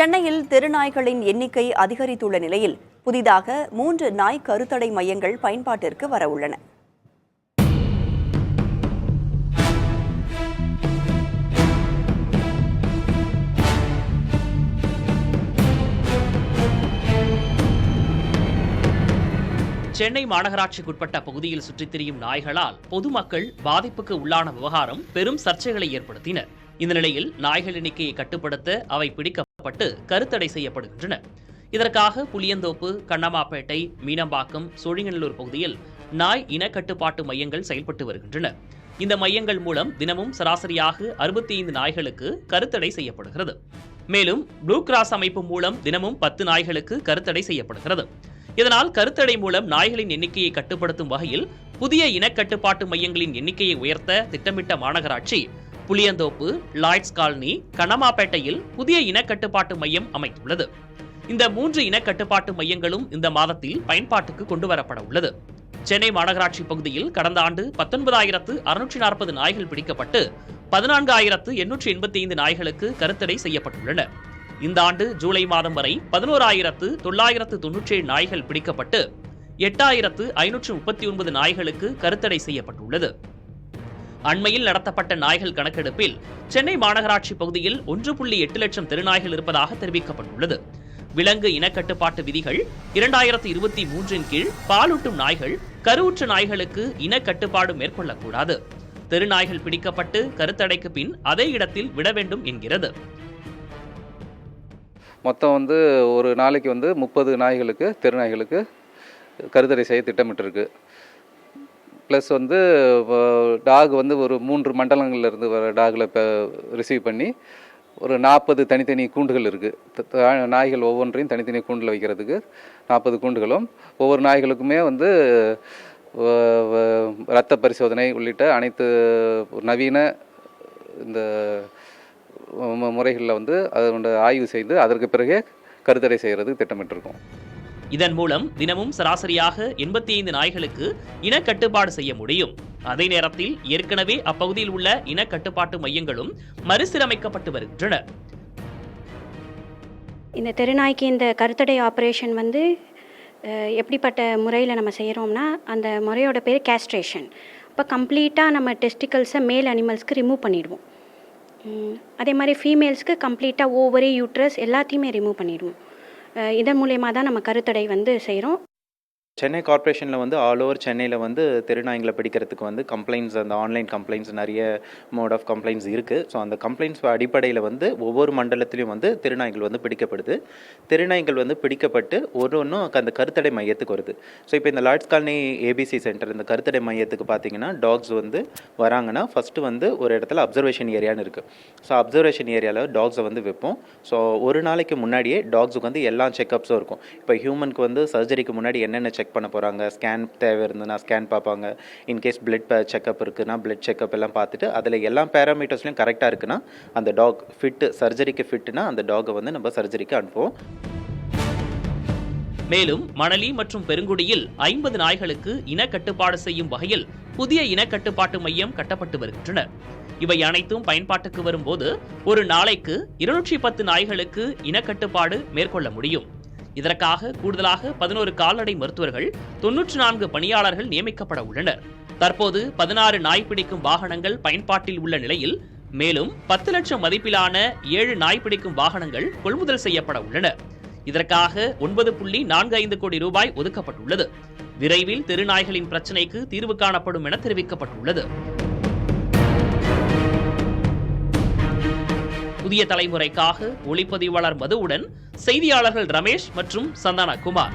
சென்னையில் தெருநாய்களின் எண்ணிக்கை அதிகரித்துள்ள நிலையில் புதிதாக 3 நாய் கருத்தடை மையங்கள் பயன்பாட்டிற்கு வரவுள்ளன. சென்னை மாநகராட்சிக்குட்பட்ட பகுதியில் சுற்றித் திரியும் நாய்களால் பொதுமக்கள் பாதிப்புக்கு உள்ளான விவகாரம் பெரும் சர்ச்சைகளை ஏற்படுத்தின. இந்த நிலையில் நாய்கள் எண்ணிக்கையை கட்டுப்படுத்த அவை பிடிக்கப்பட்டு கருத்தடை செய்யப்படுகின்றன. இதற்காக புளியந்தோப்பு, கண்ணமாப்பேட்டை, மீனம்பாக்கம், சோழிங்கநல்லூர் பகுதியில் நாய் இனக்கட்டுப்பாட்டு மையங்கள் செயல்பட்டு வருகின்றன. இந்த மையங்கள் மூலம் தினமும் சராசரியாக 65 நாய்களுக்கு கருத்தடை செய்யப்படுகிறது. மேலும் ப்ளூ கிராஸ் அமைப்பு மூலம் தினமும் 10 நாய்களுக்கு கருத்தடை செய்யப்படுகிறது. இதனால் கருத்தடை மூலம் நாய்களின் எண்ணிக்கையை கட்டுப்படுத்தும் வகையில் புதிய இனக்கட்டுப்பாட்டு மையங்களின் எண்ணிக்கையை உயர்த்த திட்டமிட்ட மாநகராட்சி புளியந்தோப்பு, லாய்ட்ஸ் காலனி, கண்ணமாப்பேட்டையில் புதிய இனக்கட்டுப்பாட்டு மையம் அமைத்துள்ளது. இந்த 3 இனக்கட்டுப்பாட்டு மையங்களும் இந்த மாதத்தில் பயன்பாட்டுக்கு கொண்டுவரப்பட உள்ளது. சென்னை மாநகராட்சி பகுதியில் கடந்த ஆண்டு 19,640 நாய்கள் பிடிக்கப்பட்டு 14,885 நாய்களுக்கு கருத்தடை செய்யப்பட்டுள்ளன. இந்த ஆண்டு ஜூலை மாதம் வரை 11,997 நாய்கள் பிடிக்கப்பட்டு 8,539 நாய்களுக்கு கருத்தடை செய்யப்பட்டுள்ளது. அண்மையில் நடத்தப்பட்ட நாய்கள் கணக்கெடுப்பில் சென்னை மாநகராட்சி பகுதியில் 1.8 லட்சம் தெருநாய்கள் இருப்பதாக தெரிவிக்கப்பட்டுள்ளது. விலங்கு இனக்கட்டுப்பாட்டு விதிகள் 2023 கீழ் பாலூட்டும் நாய்கள், கருவுற்ற நாய்களுக்கு இனக்கட்டுப்பாடு மேற்கொள்ளக்கூடாது. தெருநாய்கள் பிடிக்கப்பட்டு கருத்தடைக்கு பின் அதே இடத்தில் விட வேண்டும் என்கிறது. மொத்தம் ஒரு நாளைக்கு 30 நாய்களுக்கு, தெருநாய்களுக்கு கருத்தடை செய்ய திட்டமிட்டிருக்கு. ப்ளஸ் டாக் ஒரு 3 மண்டலங்கள்லேருந்து வர டாகில் இப்போ ரிசீவ் பண்ணி ஒரு 40 தனித்தனி கூண்டுகள் இருக்குது. நாய்கள் ஒவ்வொன்றையும் தனித்தனி கூண்டில் வைக்கிறதுக்கு 40 கூண்டுகளும், ஒவ்வொரு நாய்களுக்குமே இரத்த பரிசோதனை உள்ளிட்ட அனைத்து நவீன இந்த முறைகளில் அதோட ஆய்வு செய்து அதற்கு பிறகே கருத்தடை செய்கிறது திட்டமிட்டிருக்கோம். இதன் மூலம் தினமும் சராசரியாக 85 நாய்களுக்கு இனக்கட்டுப்பாடு செய்ய முடியும். அதே நேரத்தில் ஏற்கனவே அப்பகுதியில் உள்ள இனக்கட்டுப்பாட்டு மையங்களும் மறுசீரமைக்கப்பட்டு வருகின்றன. இந்த தெருநாய்க்கு இந்த கருத்தடை ஆப்ரேஷன் எப்படிப்பட்ட முறையில் நம்ம செய்கிறோம்னா, அந்த முறையோட பேர் கேஸ்ட்ரேஷன். இப்போ கம்ப்ளீட்டாக நம்ம டெஸ்டிக்கல்ஸை மேல் அனிமல்ஸ்க்கு ரிமூவ் பண்ணிடுவோம். அதே மாதிரி ஃபீமேல்ஸ்க்கு கம்ப்ளீட்டாக ஓவரி, யூட்ரஸ் எல்லாத்தையுமே ரிமூவ் பண்ணிடுவோம். இதன் மூலயமா தான் நம்ம கருத்தடை செய்கிறோம். சென்னை கார்ப்பரேஷனில் ஆல் ஓவர் சென்னையில் தெருநாய்களை பிடிக்கிறதுக்கு கம்ப்ளைண்ட்ஸ், அந்த ஆன்லைன் கம்ப்ளைண்ட்ஸ், நிறைய மோட் ஆஃப் கம்ப்ளைண்ட்ஸ் இருக்குது. ஸோ அந்த கம்ப்ளைண்ட்ஸ் அடிப்படையில் ஒவ்வொரு மண்டலத்திலையும் தெருநாய்கள் பிடிக்கப்படுது. தெருநாய்கள் பிடிக்கப்பட்டு ஒன்றும் அந்த கருத்தடை மையத்துக்கு வருது. ஸோ இப்போ இந்த லாய்ட்ஸ் காலனி ஏபிசி சென்டர், இந்த கருத்தடை மையத்துக்கு பார்த்தீங்கன்னா டாக்ஸ் வராங்கன்னா ஃபஸ்ட்டு ஒரு இடத்துல அப்சர்வேஷன் ஏரியான்னு இருக்குது. ஸோ அப்சர்வேஷன் ஏரியாவில் டாக்ஸை வைப்போம். ஸோ ஒரு நாளைக்கு முன்னாடியே டாக்ஸுக்கு எல்லா செக்கப்ஸும் இருக்கும். இப்போ ஹியூமனுக்கு சர்ஜரிக்கு முன்னாடி என்னென்ன செக் பண்ண போகிறாங்க, ஸ்கேன் தேவை இருந்ததுன்னா ஸ்கேன் பார்ப்பாங்க. இன்கேஸ் பிளட் செக்கப் இருக்குன்னா பிளட் செக்கப் எல்லாம் பார்த்துட்டு அதில் எல்லா பேராமீட்டர்ஸ்லையும் கரெக்டாக இருக்குன்னா அந்த டாக் ஃபிட்டு, சர்ஜரிக்கு ஃபிட்டுனா அந்த டாகை நம்ம சர்ஜரிக்கு அனுப்புவோம். மேலும் மணலி மற்றும் பெருங்குடியில் 50 நாய்களுக்கு இனக்கட்டுப்பாடு செய்யும் வகையில் புதிய இனக்கட்டுப்பாட்டு மையம் கட்டப்பட்டு வருகின்றன. இவை அனைத்தும் பயன்பாட்டுக்கு வரும்போது ஒரு நாளைக்கு 210 நாய்களுக்கு இனக்கட்டுப்பாடு மேற்கொள்ள முடியும். இதற்காக கூடுதலாக 11 கால்நடை மருத்துவர்கள், 94 பணியாளர்கள் நியமிக்கப்பட உள்ளனர். தற்போது 16 நாய் பிடிக்கும் வாகனங்கள் பயன்பாட்டில் உள்ள நிலையில் மேலும் 10 லட்சம் மதிப்பிலான 7 நாய் பிடிக்கும் வாகனங்கள் கொள்முதல் செய்யப்பட உள்ளன. இதற்காக 9.45 கோடி ரூபாய் ஒதுக்கப்பட்டுள்ளது. விரைவில் தெருநாய்களின் பிரச்சினைக்கு தீர்வு காணப்படும் என தெரிவிக்கப்பட்டுள்ளது. புதிய தலைமுறைக்காக ஒளிப்பதிவாளர் மதுவுடன் செய்தியாளர்கள் ரமேஷ் மற்றும் சந்தான குமார்.